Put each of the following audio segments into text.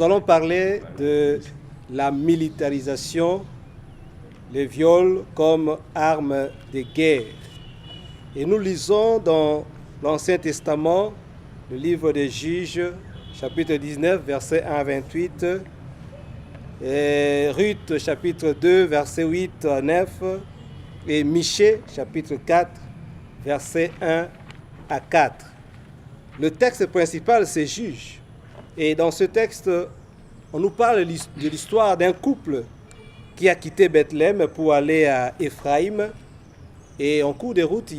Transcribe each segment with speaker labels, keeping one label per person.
Speaker 1: Nous allons parler de la militarisation, les viols comme arme de guerre. Et nous lisons dans l'Ancien Testament, le livre des Juges, chapitre 19, versets 1 à 28, et Ruth, chapitre 2, versets 8 à 9, et Michée, chapitre 4, versets 1 à 4. Le texte principal, c'est Juges. Et dans ce texte, on nous parle de l'histoire d'un couple qui a quitté Bethléem pour aller à Éphraïm. Et en cours de route,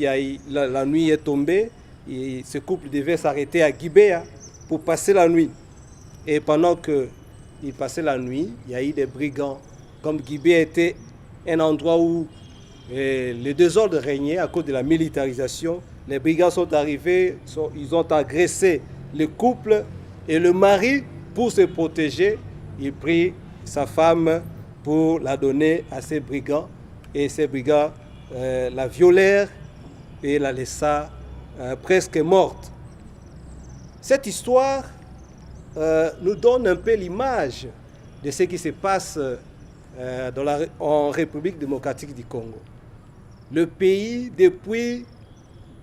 Speaker 1: la nuit est tombée. Et ce couple devait s'arrêter à Gibéa pour passer la nuit. Et pendant qu'ils passaient la nuit, il y a eu des brigands. Comme Gibéa était un endroit où le désordre régnait à cause de la militarisation, les brigands sont arrivés, ils ont agressé le couple. Et le mari, pour se protéger, il prit sa femme pour la donner à ces brigands. Et ces brigands la violèrent et la laissa presque morte. Cette histoire nous donne un peu l'image de ce qui se passe en République démocratique du Congo. Le pays, depuis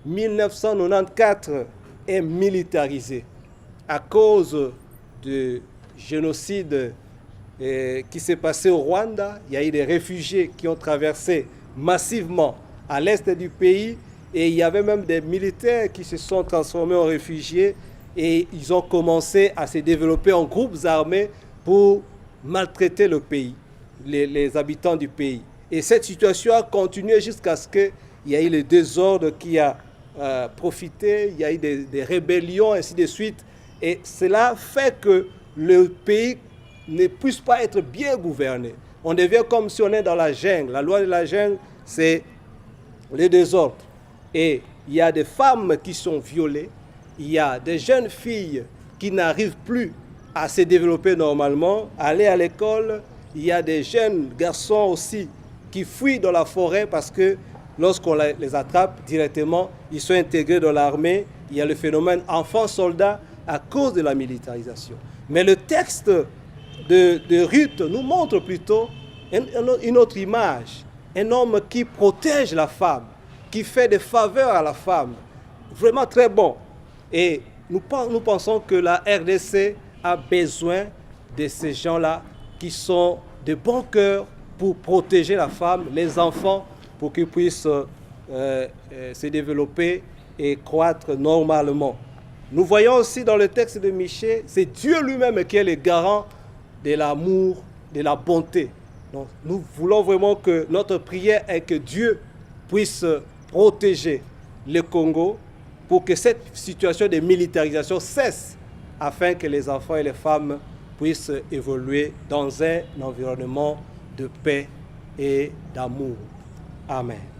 Speaker 1: 1994, est militarisé à cause du génocide qui s'est passé au Rwanda. Il y a eu des réfugiés qui ont traversé massivement à l'est du pays et il y avait même des militaires qui se sont transformés en réfugiés et ils ont commencé à se développer en groupes armés pour maltraiter le pays, les habitants du pays. Et cette situation a continué jusqu'à ce qu'il y ait le désordre qui a profité, il y a eu des rébellions, ainsi de suite. Et cela fait que le pays ne puisse pas être bien gouverné. On devient comme si on est dans la jungle. La loi de la jungle, c'est le désordre. Et il y a des femmes qui sont violées. Il y a des jeunes filles qui n'arrivent plus à se développer normalement, à aller à l'école. Il y a des jeunes garçons aussi qui fuient dans la forêt parce que lorsqu'on les attrape directement, ils sont intégrés dans l'armée. Il y a le phénomène enfants-soldats à cause de la militarisation. Mais le texte de Ruth nous montre plutôt une autre image. Un homme qui protège la femme, qui fait des faveurs à la femme. Vraiment très bon. Et nous pensons que la RDC a besoin de ces gens-là qui sont de bon cœur pour protéger la femme, les enfants, pour qu'ils puissent se développer et croître normalement. Nous voyons aussi dans le texte de Michée, c'est Dieu lui-même qui est le garant de l'amour, de la bonté. Donc, nous voulons vraiment que notre prière est que Dieu puisse protéger le Congo pour que cette situation de militarisation cesse afin que les enfants et les femmes puissent évoluer dans un environnement de paix et d'amour. Amen.